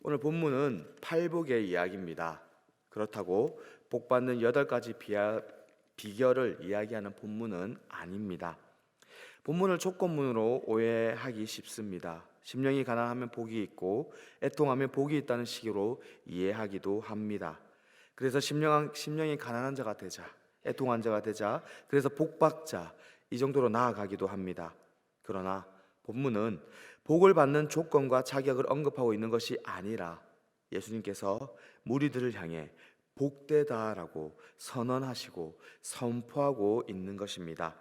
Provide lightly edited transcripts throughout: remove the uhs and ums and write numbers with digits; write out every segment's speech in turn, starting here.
오늘 본문은 팔복의 이야기입니다. 그렇다고 복받는 8가지 비결을 이야기하는 본문은 아닙니다. 본문을 조건문으로 오해하기 쉽습니다. 심령이 가난하면 복이 있고 애통하면 복이 있다는 식으로 이해하기도 합니다. 그래서 심령이 가난한 자가 되자, 애통한 자가 되자, 그래서 복받자, 이 정도로 나아가기도 합니다. 그러나 본문은 복을 받는 조건과 자격을 언급하고 있는 것이 아니라 예수님께서 무리들을 향해 복되다라고 선언하시고 선포하고 있는 것입니다.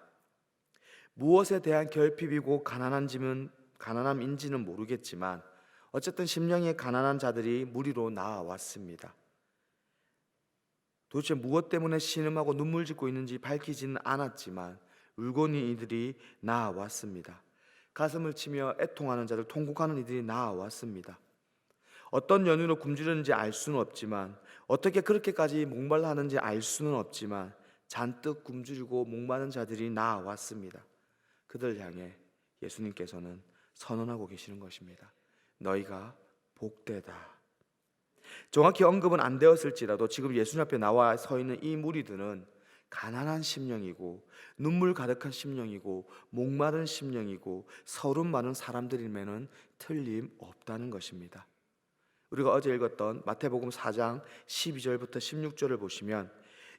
무엇에 대한 결핍이고 가난함인지는 모르겠지만 어쨌든 심령이 가난한 자들이 무리로 나와왔습니다. 도대체 무엇 때문에 신음하고 눈물 짓고 있는지 밝히지는 않았지만 울고는 이들이 나와왔습니다. 가슴을 치며 애통하는 자들, 통곡하는 이들이 나와왔습니다. 어떤 연유로 굶주렸는지 알 수는 없지만, 어떻게 그렇게까지 목말라 하는지 알 수는 없지만 잔뜩 굶주리고 목마른 자들이 나와왔습니다. 그들 향해 예수님께서는 선언하고 계시는 것입니다. 너희가 복되다. 정확히 언급은 안 되었을지라도 지금 예수님 앞에 나와 서 있는 이 무리들은 가난한 심령이고 눈물 가득한 심령이고 목마른 심령이고 서름 많은 사람들임에는 틀림없다는 것입니다. 우리가 어제 읽었던 마태복음 4장 12절부터 16절을 보시면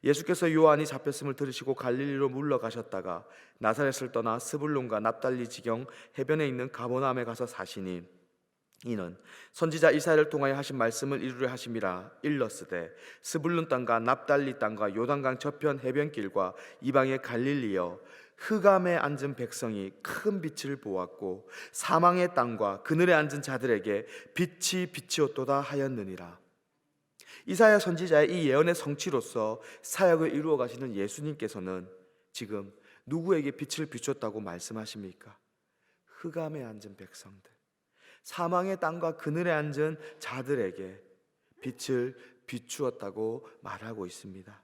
예수께서 요한이 잡혔음을 들으시고 갈릴리로 물러가셨다가 나사렛을 떠나 스불론과 납달리 지경 해변에 있는 가버나움에 가서 사시니 이는 선지자 이사야를 통하여 하신 말씀을 이루려 하심이라. 일렀으되 스불론 땅과 납달리 땅과 요단강 저편 해변길과 이방의 갈릴리여, 흑암에 앉은 백성이 큰 빛을 보았고 사망의 땅과 그늘에 앉은 자들에게 빛이 비치었도다 하였느니라. 이사야 선지자의 이 예언의 성취로서 사역을 이루어 가시는 예수님께서는 지금 누구에게 빛을 비췄다고 말씀하십니까? 흑암에 앉은 백성들, 사망의 땅과 그늘에 앉은 자들에게 빛을 비추었다고 말하고 있습니다.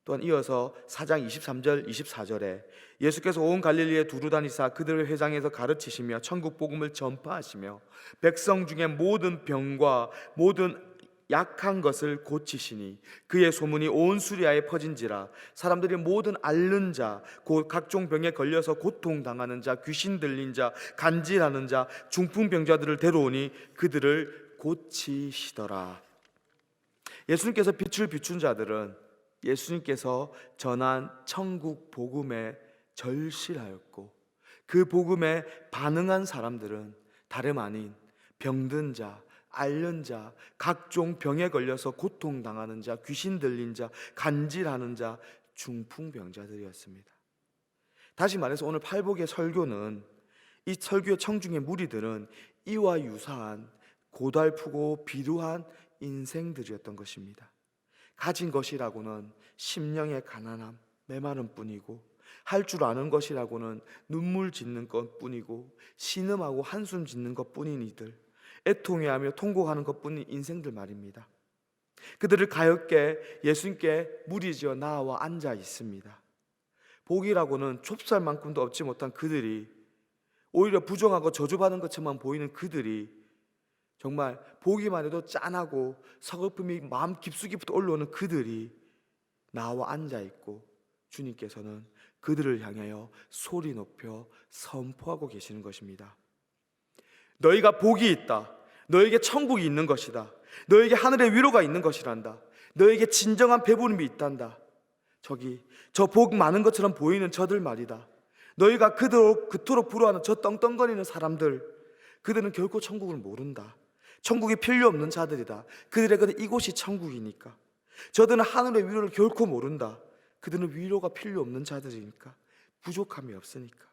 또한 이어서 4장 23절 24절에 예수께서 온 갈릴리에 두루 다니사 그들을 회당에서 가르치시며 천국 복음을 전파하시며 백성 중에 모든 병과 모든 약한 것을 고치시니 그의 소문이 온 수리아에 퍼진지라. 사람들이 모든 앓는 자, 곧 각종 병에 걸려서 고통당하는 자, 귀신 들린 자, 간질하는 자, 중풍병자들을 데려오니 그들을 고치시더라. 예수님께서 빛을 비춘 자들은 예수님께서 전한 천국 복음에 절실하였고, 그 복음에 반응한 사람들은 다름 아닌 병든 자, 앓는 자, 각종 병에 걸려서 고통당하는 자, 귀신 들린 자, 간질하는 자, 중풍병자들이었습니다. 다시 말해서 오늘 팔복의 설교는, 이 설교의 청중의 무리들은 이와 유사한 고달프고 비루한 인생들이었던 것입니다. 가진 것이라고는 심령의 가난함, 메마름 뿐이고, 할 줄 아는 것이라고는 눈물 짓는 것 뿐이고, 신음하고 한숨 짓는 것 뿐인 이들, 애통해하며 통곡하는 것뿐인 인생들 말입니다. 그들을 가엾게 예수님께 무리지어 나와 앉아 있습니다. 복이라고는 좁쌀만큼도 얻지 못한 그들이, 오히려 부정하고 저주받은 것처럼 보이는 그들이, 정말 보기만 해도 짠하고 서글픔이 마음 깊숙이부터 올라오는 그들이 나와 앉아 있고, 주님께서는 그들을 향하여 소리 높여 선포하고 계시는 것입니다. 너희가 복이 있다. 너에게 천국이 있는 것이다. 너에게 하늘의 위로가 있는 것이란다. 너에게 진정한 배부름이 있단다. 저 복 많은 것처럼 보이는 저들 말이다. 너희가 그토록 부러워하는 저 떵떵거리는 사람들, 그들은 결코 천국을 모른다. 천국이 필요 없는 자들이다. 그들에게는 이곳이 천국이니까. 저들은 하늘의 위로를 결코 모른다. 그들은 위로가 필요 없는 자들이니까, 부족함이 없으니까.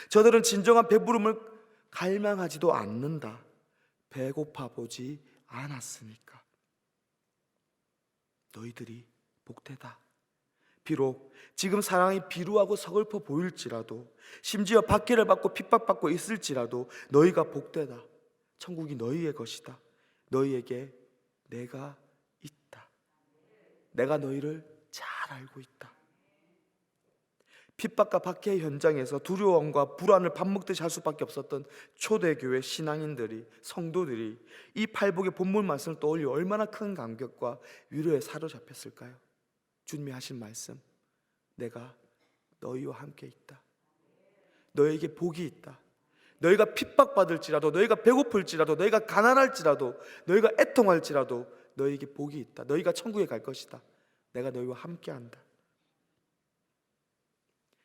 저들은 진정한 배부름을 갈망하지도 않는다. 배고파 보지 않았으니까. 너희들이 복되다. 비록 지금 상황이 비루하고 서글퍼 보일지라도, 심지어 박해를 받고 핍박받고 있을지라도 너희가 복되다. 천국이 너희의 것이다. 너희에게 내가 있다. 내가 너희를 잘 알고 있다. 핍박과 박해 현장에서 두려움과 불안을 밥 먹듯이 할 수밖에 없었던 초대교회 신앙인들이, 성도들이 이 팔복의 본문 말씀을 떠올려 얼마나 큰 감격과 위로에 사로잡혔을까요? 주님이 하신 말씀, 내가 너희와 함께 있다. 너에게 복이 있다. 너희가 핍박받을지라도, 너희가 배고플지라도, 너희가 가난할지라도, 너희가 애통할지라도 너희에게 복이 있다. 너희가 천국에 갈 것이다. 내가 너희와 함께한다.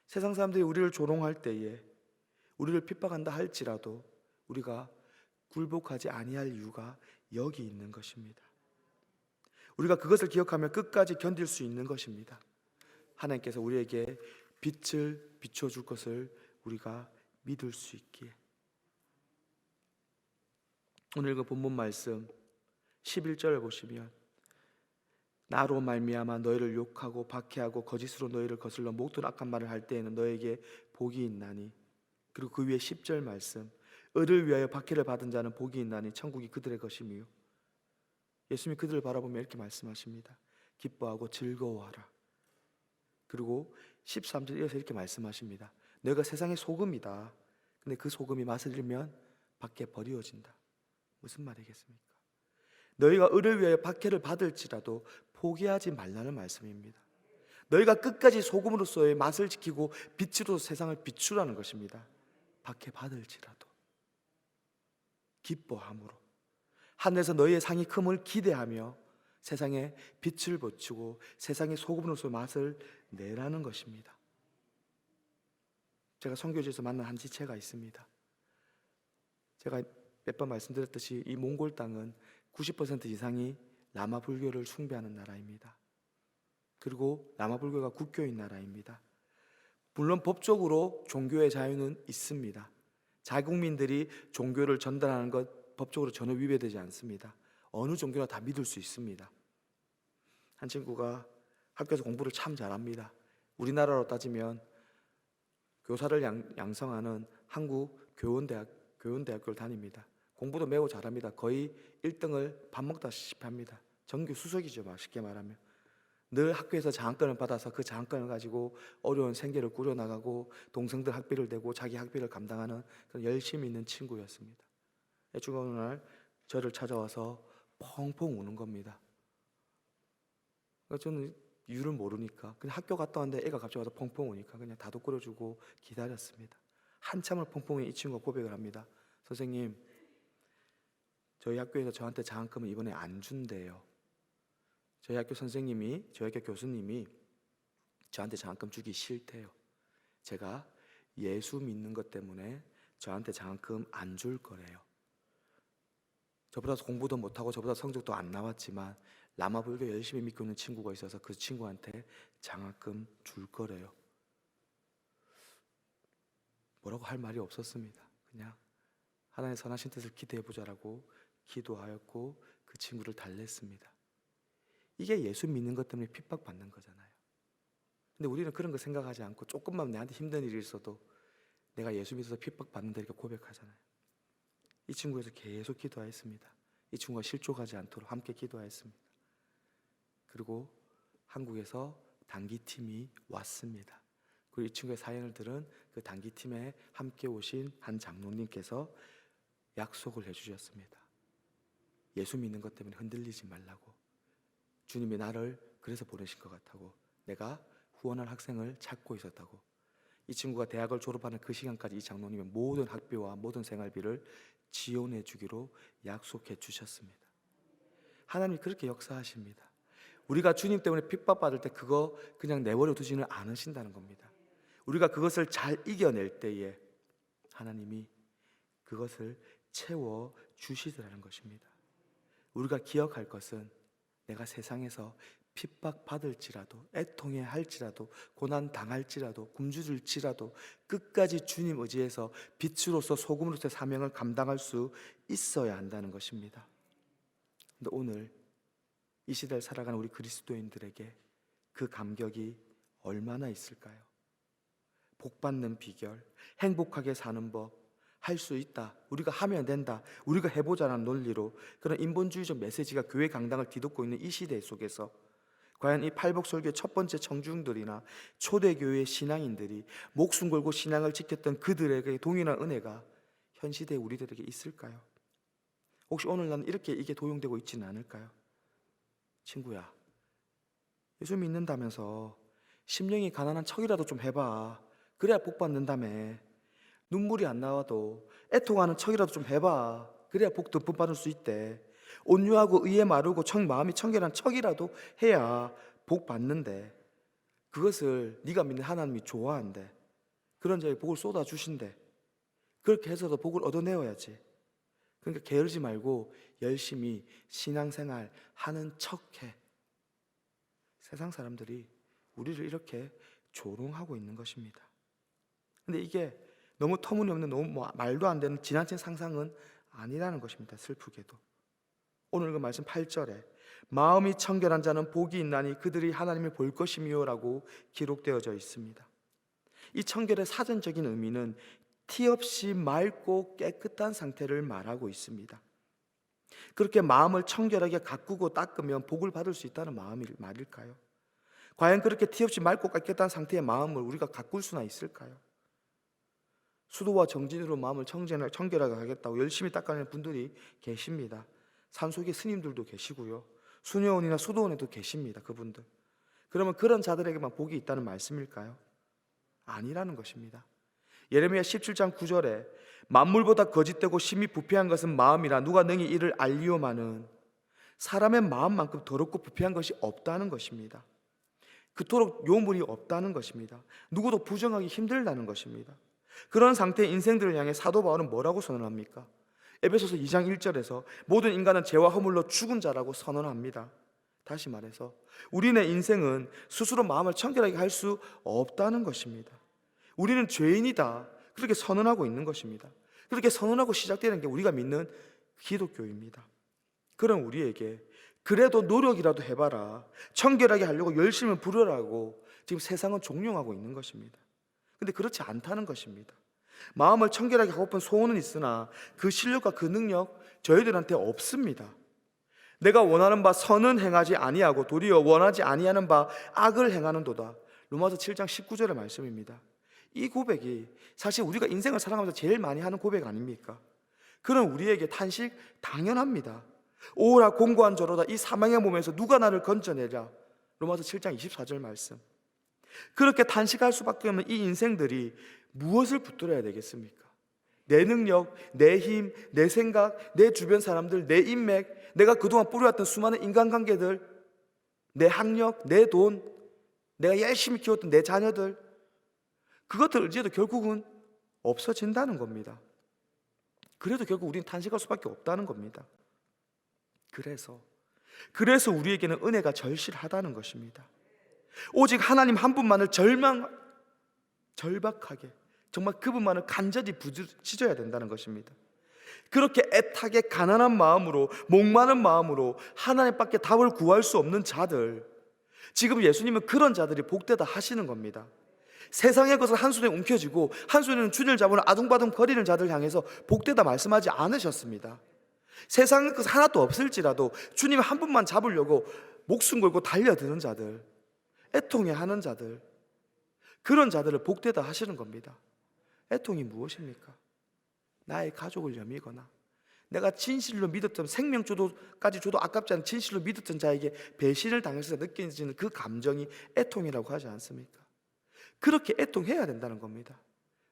세상 사람들이 우리를 조롱할 때에, 우리를 핍박한다 할지라도 우리가 굴복하지 아니할 이유가 여기 있는 것입니다. 우리가 그것을 기억하며 끝까지 견딜 수 있는 것입니다. 하나님께서 우리에게 빛을 비춰줄 것을 우리가 믿을 수 있기에. 오늘 그 본문 말씀 11절을 보시면, 나로 말미암아 너희를 욕하고 박해하고 거짓으로 너희를 거슬러 모든 악한 말을 할 때에는 너에게 복이 있나니. 그리고 그 위에 10절 말씀, 을을 위하여 박해를 받은 자는 복이 있나니 천국이 그들의 것이며. 예수님이 그들을 바라보며 이렇게 말씀하십니다. 기뻐하고 즐거워하라. 그리고 13절에서 이렇게 말씀하십니다. 너희가 세상의 소금이다. 근데 그 소금이 맛을 잃으면 밖에 버려진다. 무슨 말이겠습니까? 너희가 을을 위하여 박해를 받을지라도 포기하지 말라는 말씀입니다. 너희가 끝까지 소금으로서의 맛을 지키고 빛으로 세상을 비추라는 것입니다. 박해 받을지라도 기뻐함으로, 하늘에서 너희의 상이 큼을 기대하며 세상에 빛을 비추고 세상의 소금으로서 맛을 내라는 것입니다. 제가 선교지에서 만난 한 지체가 있습니다. 제가 몇 번 말씀드렸듯이 이 몽골 땅은 90% 이상이 라마 불교를 숭배하는 나라입니다. 그리고 라마 불교가 국교인 나라입니다. 물론 법적으로 종교의 자유는 있습니다. 자국민들이 종교를 전달하는 것 법적으로 전혀 위배되지 않습니다. 어느 종교나 다 믿을 수 있습니다. 한 친구가 학교에서 공부를 참 잘합니다. 우리나라로 따지면 교사를 양성하는 한국 교원대학교를 다닙니다. 공부도 매우 잘합니다. 거의 1등을 밥 먹다시피 합니다. 전교 수석이죠, 쉽게 말하면. 늘 학교에서 장학금을 받아서 그 장학금을 가지고 어려운 생계를 꾸려나가고 동생들 학비를 내고 자기 학비를 감당하는 그런 열심히 있는 친구였습니다. 애주가 어느 날 저를 찾아와서 펑펑 우는 겁니다. 저는 이유를 모르니까 그냥 학교 갔다 왔는데 애가 갑자기 와서 펑펑 우니까 그냥 다독거려주고 기다렸습니다. 한참을 펑펑 이 친구가 고백을 합니다. 선생님, 저희 학교에서 저한테 장학금을 이번에 안 준대요. 저희 학교 선생님이, 저희 학교 교수님이 저한테 장학금 주기 싫대요. 제가 예수 믿는 것 때문에 저한테 장학금 안 줄 거래요. 저보다 공부도 못하고 저보다 성적도 안 나왔지만 라마 불교 열심히 믿고 있는 친구가 있어서 그 친구한테 장학금 줄 거래요. 뭐라고 할 말이 없었습니다. 그냥 하나님의 선하신 뜻을 기대해보자라고 기도하였고 그 친구를 달랬습니다. 이게 예수 믿는 것 때문에 핍박받는 거잖아요. 근데 우리는 그런 거 생각하지 않고 조금만 내한테 힘든 일이 있어도 내가 예수 믿어서 핍박받는다 이렇게 고백하잖아요. 이 친구에서 계속 기도하였습니다. 이 친구가 실족하지 않도록 함께 기도하였습니다. 그리고 한국에서 단기팀이 왔습니다. 그리고 이 친구의 사연을 들은 그 단기팀에 함께 오신 한 장로님께서 약속을 해주셨습니다. 예수 믿는 것 때문에 흔들리지 말라고. 주님이 나를 그래서 보내신 것 같다고. 내가 후원할 학생을 찾고 있었다고. 이 친구가 대학을 졸업하는 그 시간까지 이 장로님의 모든 학비와 모든 생활비를 지원해 주기로 약속해 주셨습니다. 하나님이 그렇게 역사하십니다. 우리가 주님 때문에 핍박받을 때 그거 그냥 내버려 두지는 않으신다는 겁니다. 우리가 그것을 잘 이겨낼 때에 하나님이 그것을 채워 주시더라는 것입니다. 우리가 기억할 것은 내가 세상에서 핍박받을지라도, 애통해 할지라도, 고난 당할지라도, 굶주릴지라도 끝까지 주님 의지해서 빛으로서 소금으로서의 사명을 감당할 수 있어야 한다는 것입니다. 근데 오늘 이 시대를 살아가는 우리 그리스도인들에게 그 감격이 얼마나 있을까요? 복받는 비결, 행복하게 사는 법, 할 수 있다, 우리가 하면 된다, 우리가 해보자는 논리로 그런 인본주의적 메시지가 교회 강당을 뒤덮고 있는 이 시대 속에서 과연 이 팔복설교의 첫 번째 청중들이나 초대교회의 신앙인들이 목숨 걸고 신앙을 지켰던 그들에게 동일한 은혜가 현 시대의 우리들에게 있을까요? 혹시 오늘 나는 이게 도용되고 있지는 않을까요? 친구야, 예수 믿는다면서 심령이 가난한 척이라도 좀 해봐. 그래야 복 받는다며. 눈물이 안 나와도 애통하는 척이라도 좀 해봐. 그래야 복 듬뿍 받을 수 있대. 온유하고 의에 마르고 마음이 청결한 척이라도 해야 복 받는데, 그것을 네가 믿는 하나님이 좋아한대. 그런 자에게 복을 쏟아주신대. 그렇게 해서도 복을 얻어내어야지. 그러니까 게으르지 말고 열심히 신앙생활 하는 척해. 세상 사람들이 우리를 이렇게 조롱하고 있는 것입니다. 근데 이게 너무 터무니없는, 너무 말도 안 되는 지나친 상상은 아니라는 것입니다. 슬프게도 오늘 그 말씀 8절에 마음이 청결한 자는 복이 있나니 그들이 하나님을 볼 것이며 라고 기록되어져 있습니다. 이 청결의 사전적인 의미는 티 없이 맑고 깨끗한 상태를 말하고 있습니다. 그렇게 마음을 청결하게 가꾸고 닦으면 복을 받을 수 있다는 말일까요? 과연 그렇게 티 없이 맑고 깨끗한 상태의 마음을 우리가 가꿀 수나 있을까요? 수도와 정진으로 마음을 청결하게 하겠다고 열심히 닦아내는 분들이 계십니다. 산속에 스님들도 계시고요, 수녀원이나 수도원에도 계십니다. 그분들. 그러면 그런 자들에게만 복이 있다는 말씀일까요? 아니라는 것입니다. 예레미야 17장 9절에 만물보다 거짓되고 심히 부패한 것은 마음이라 누가 능히 이를 알리오마는, 사람의 마음만큼 더럽고 부패한 것이 없다는 것입니다. 그토록 요물이 없다는 것입니다. 누구도 부정하기 힘들다는 것입니다. 그런 상태의 인생들을 향해 사도 바울은 뭐라고 선언합니까? 에베소서 2장 1절에서 모든 인간은 죄와 허물로 죽은 자라고 선언합니다. 다시 말해서 우리네 인생은 스스로 마음을 청결하게 할 수 없다는 것입니다. 우리는 죄인이다, 그렇게 선언하고 있는 것입니다. 그렇게 선언하고 시작되는 게 우리가 믿는 기독교입니다. 그런 우리에게 그래도 노력이라도 해봐라, 청결하게 하려고 열심히 부르라고 지금 세상은 종용하고 있는 것입니다. 근데 그렇지 않다는 것입니다. 마음을 청결하게 하고픈 소원은 있으나 그 실력과 그 능력 저희들한테 없습니다. 내가 원하는 바 선은 행하지 아니하고 도리어 원하지 아니하는 바 악을 행하는도다. 로마서 7장 19절의 말씀입니다. 이 고백이 사실 우리가 인생을 살아가면서 제일 많이 하는 고백 아닙니까? 그런 우리에게 탄식 당연합니다. 오라 공고한 저로다, 이 사망의 몸에서 누가 나를 건져내랴. 로마서 7장 24절 말씀. 그렇게 탄식할 수밖에 없는 이 인생들이 무엇을 붙들어야 되겠습니까? 내 능력, 내 힘, 내 생각, 내 주변 사람들, 내 인맥, 내가 그동안 뿌려왔던 수많은 인간관계들, 내 학력, 내 돈, 내가 열심히 키웠던 내 자녀들, 그것들 의지해도 결국은 없어진다는 겁니다. 그래도 결국 우리는 탄식할 수밖에 없다는 겁니다. 그래서 우리에게는 은혜가 절실하다는 것입니다. 오직 하나님 한 분만을 절박하게, 정말 그분만을 간절히 부르짖어야 된다는 것입니다. 그렇게 애타게 가난한 마음으로, 목마른 마음으로 하나님밖에 답을 구할 수 없는 자들, 지금 예수님은 그런 자들이 복되다 하시는 겁니다. 세상의 것을 한 손에 움켜쥐고 한 손에는 주님을 잡으러 아둥바둥 거리는 자들 향해서 복되다 말씀하지 않으셨습니다. 세상의 것 하나도 없을지라도 주님 한 분만 잡으려고 목숨 걸고 달려드는 자들, 애통해하는 자들, 그런 자들을 복되다 하시는 겁니다. 애통이 무엇입니까? 나의 가족을 여미거나 내가 진실로 믿었던, 생명까지 줘도 아깝지 않은 진실로 믿었던 자에게 배신을 당해서 느껴지는 그 감정이 애통이라고 하지 않습니까? 그렇게 애통해야 된다는 겁니다.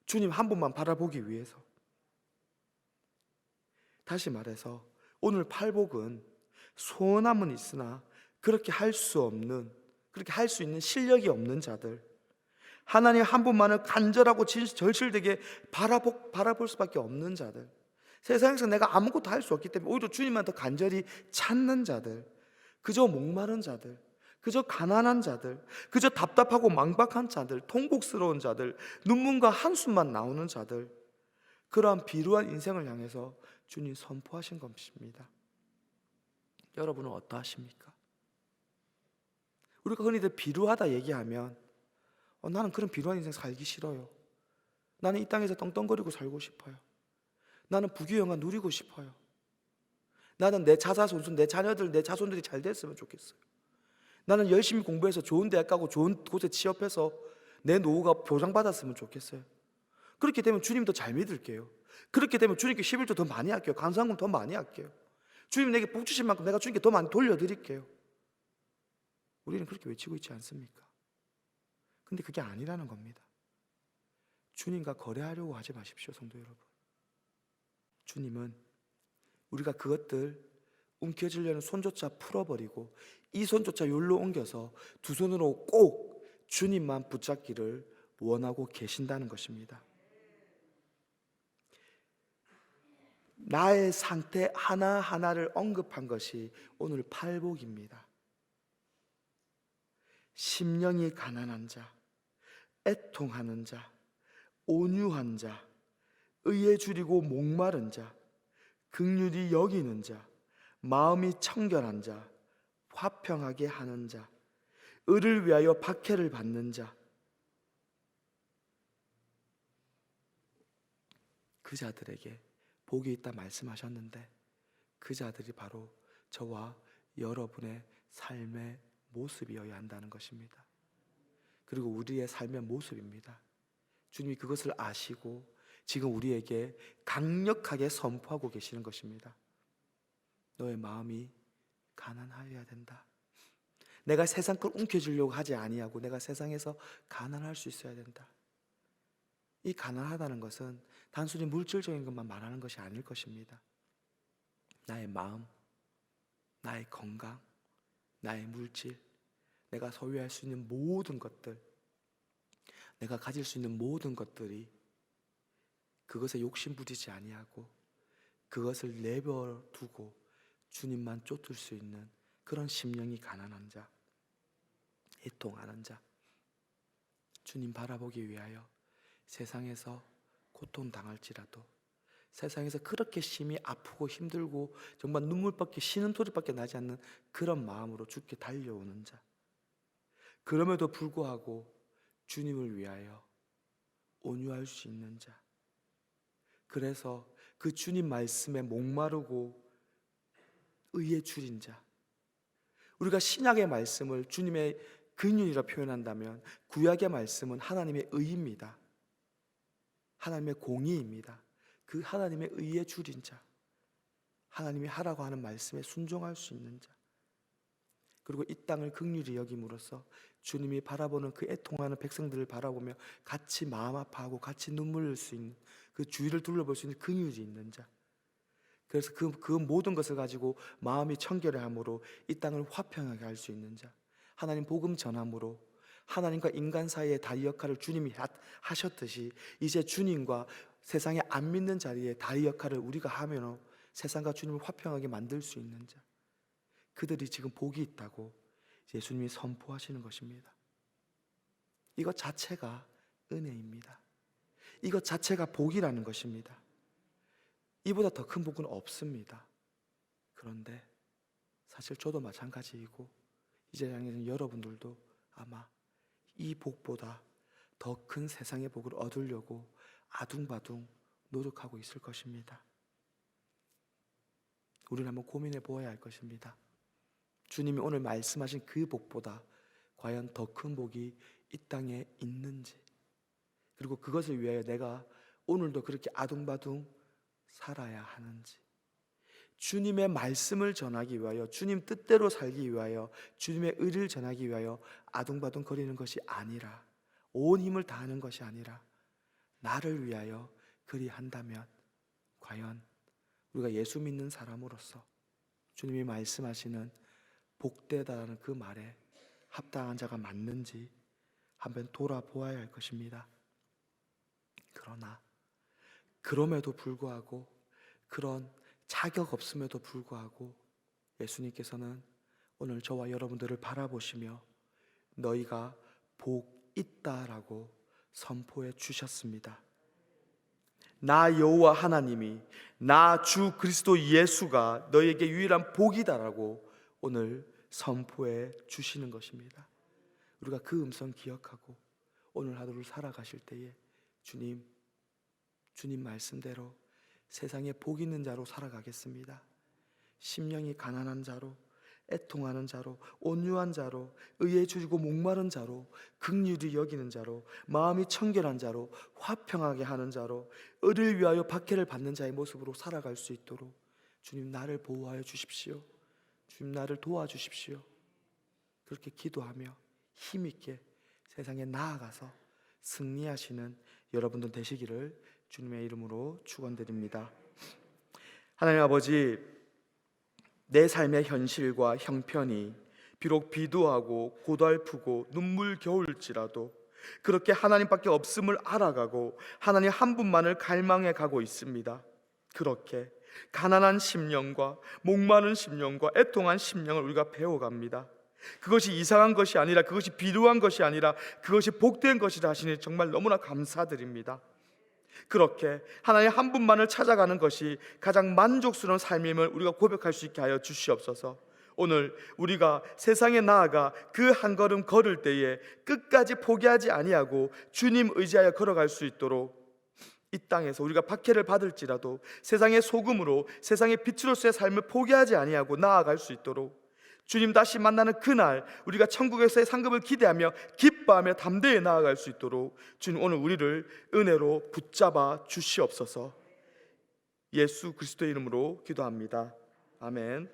주님 한 분만 바라보기 위해서. 다시 말해서 오늘 팔복은 소원함은 있으나 그렇게 할 수 없는, 그렇게 할 수 있는 실력이 없는 자들, 하나님 한 분만을 간절하고 절실되게 바라볼 수밖에 없는 자들, 세상에서 내가 아무것도 할 수 없기 때문에 오히려 주님만 더 간절히 찾는 자들, 그저 목마른 자들, 그저 가난한 자들, 그저 답답하고 망박한 자들, 통곡스러운 자들, 눈물과 한숨만 나오는 자들, 그러한 비루한 인생을 향해서 주님 선포하신 것입니다. 여러분은 어떠하십니까? 우리가 흔히들 비루하다 얘기하면 나는 그런 비루한 인생 살기 싫어요. 나는 이 땅에서 떵떵거리고 살고 싶어요. 나는 부귀영화 누리고 싶어요. 나는 내 자손들, 내 자녀들, 내 자손들이 잘 됐으면 좋겠어요. 나는 열심히 공부해서 좋은 대학 가고 좋은 곳에 취업해서 내 노후가 보장받았으면 좋겠어요. 그렇게 되면 주님도 잘 믿을게요. 그렇게 되면 주님께 11조 더 많이 할게요. 감사한금 더 많이 할게요. 주님 내게 복 주신 만큼 내가 주님께 더 많이 돌려드릴게요. 우리는 그렇게 외치고 있지 않습니까? 근데 그게 아니라는 겁니다. 주님과 거래하려고 하지 마십시오, 성도 여러분. 주님은 우리가 그것들 움켜쥐려는 손조차 풀어버리고 이 손조차 욜로 옮겨서 두 손으로 꼭 주님만 붙잡기를 원하고 계신다는 것입니다. 나의 상태 하나하나를 언급한 것이 오늘 팔복입니다. 심령이 가난한 자, 애통하는 자, 온유한 자, 의에 줄이고 목마른 자, 긍휼히 여기는 자, 마음이 청결한 자, 화평하게 하는 자, 의를 위하여 박해를 받는 자, 그 자들에게 복이 있다 말씀하셨는데 그 자들이 바로 저와 여러분의 삶의 모습이어야 한다는 것입니다. 그리고 우리의 삶의 모습입니다. 주님이 그것을 아시고 지금 우리에게 강력하게 선포하고 계시는 것입니다. 너의 마음이 가난하여야 된다. 내가 세상 걸 움켜쥐려고 하지 아니하고 내가 세상에서 가난할 수 있어야 된다. 이 가난하다는 것은 단순히 물질적인 것만 말하는 것이 아닐 것입니다. 나의 마음, 나의 건강, 나의 물질, 내가 소유할 수 있는 모든 것들, 내가 가질 수 있는 모든 것들이 그것에 욕심 부리지 아니하고 그것을 내버려두고 주님만 쫓을 수 있는 그런 심령이 가난한 자, 애통하는 자, 주님 바라보기 위하여 세상에서 고통당할지라도 세상에서 그렇게 심히 아프고 힘들고 정말 눈물밖에 쉬는 소리밖에 나지 않는 그런 마음으로 주께 달려오는 자, 그럼에도 불구하고 주님을 위하여 온유할 수 있는 자, 그래서 그 주님 말씀에 목마르고 의에 줄인 자, 우리가 신약의 말씀을 주님의 긍휼이라 표현한다면 구약의 말씀은 하나님의 의입니다. 하나님의 공의입니다. 그 하나님의 의에 줄인 자, 하나님이 하라고 하는 말씀에 순종할 수 있는 자, 그리고 이 땅을 긍휼히 여김으로써 주님이 바라보는 그 애통하는 백성들을 바라보며 같이 마음 아파하고 같이 눈물 흘릴 수 있는 그 주위를 둘러볼 수 있는 긍휼이 있는 자, 그래서 그 모든 것을 가지고 마음이 청결함으로 이 땅을 화평하게 할 수 있는 자, 하나님 복음 전함으로 하나님과 인간 사이의 다리 역할을 주님이 하셨듯이 이제 주님과 세상에 안 믿는 자리에 다리 역할을 우리가 하면 세상과 주님을 화평하게 만들 수 있는 자, 그들이 지금 복이 있다고 예수님이 선포하시는 것입니다. 이것 자체가 은혜입니다. 이것 자체가 복이라는 것입니다. 이보다 더 큰 복은 없습니다. 그런데 사실 저도 마찬가지이고 이 세상에 있는 여러분들도 아마 이 복보다 더 큰 세상의 복을 얻으려고 아둥바둥 노력하고 있을 것입니다. 우리는 한번 고민해 보아야 할 것입니다. 주님이 오늘 말씀하신 그 복보다 과연 더 큰 복이 이 땅에 있는지, 그리고 그것을 위하여 내가 오늘도 그렇게 아둥바둥 살아야 하는지, 주님의 말씀을 전하기 위하여, 주님 뜻대로 살기 위하여, 주님의 의를 전하기 위하여 아둥바둥 거리는 것이 아니라, 온 힘을 다하는 것이 아니라 나를 위하여 그리한다면 과연 우리가 예수 믿는 사람으로서 주님이 말씀하시는 복되다라는 그 말에 합당한 자가 맞는지 한번 돌아보아야 할 것입니다. 그러나 그럼에도 불구하고, 그런 자격 없음에도 불구하고 예수님께서는 오늘 저와 여러분들을 바라보시며 너희가 복 있다라고 선포해 주셨습니다. 나 여호와 하나님이, 나 주 그리스도 예수가 너희에게 유일한 복이다라고 오늘 선포해 주시는 것입니다. 우리가 그 음성 기억하고 오늘 하루를 살아가실 때에 주님 말씀대로 세상에 복 있는 자로 살아가겠습니다. 심령이 가난한 자로, 애통하는 자로, 온유한 자로, 의에 줄이고 목마른 자로, 긍휼히 여기는 자로, 마음이 청결한 자로, 화평하게 하는 자로, 의를 위하여 박해를 받는 자의 모습으로 살아갈 수 있도록 주님 나를 보호하여 주십시오. 주님 나를 도와주십시오. 그렇게 기도하며 힘있게 세상에 나아가서 승리하시는 여러분들 되시기를 주님의 이름으로 축원드립니다. 하나님 아버지, 내 삶의 현실과 형편이 비록 비도하고 고달프고 눈물겨울지라도 그렇게 하나님밖에 없음을 알아가고 하나님 한 분만을 갈망해 가고 있습니다. 그렇게 가난한 심령과 목마른 심령과 애통한 심령을 우리가 배워갑니다. 그것이 이상한 것이 아니라, 그것이 비루한 것이 아니라 그것이 복된 것이라 하시니 정말 너무나 감사드립니다. 그렇게 하나님 한 분만을 찾아가는 것이 가장 만족스러운 삶임을 우리가 고백할 수 있게 하여 주시옵소서. 오늘 우리가 세상에 나아가 그 한 걸음 걸을 때에 끝까지 포기하지 아니하고 주님 의지하여 걸어갈 수 있도록, 이 땅에서 우리가 박해를 받을지라도 세상의 소금으로, 세상의 빛으로서의 삶을 포기하지 아니하고 나아갈 수 있도록, 주님 다시 만나는 그날 우리가 천국에서의 상급을 기대하며 기뻐하며 담대히 나아갈 수 있도록 주님 오늘 우리를 은혜로 붙잡아 주시옵소서. 예수 그리스도의 이름으로 기도합니다. 아멘.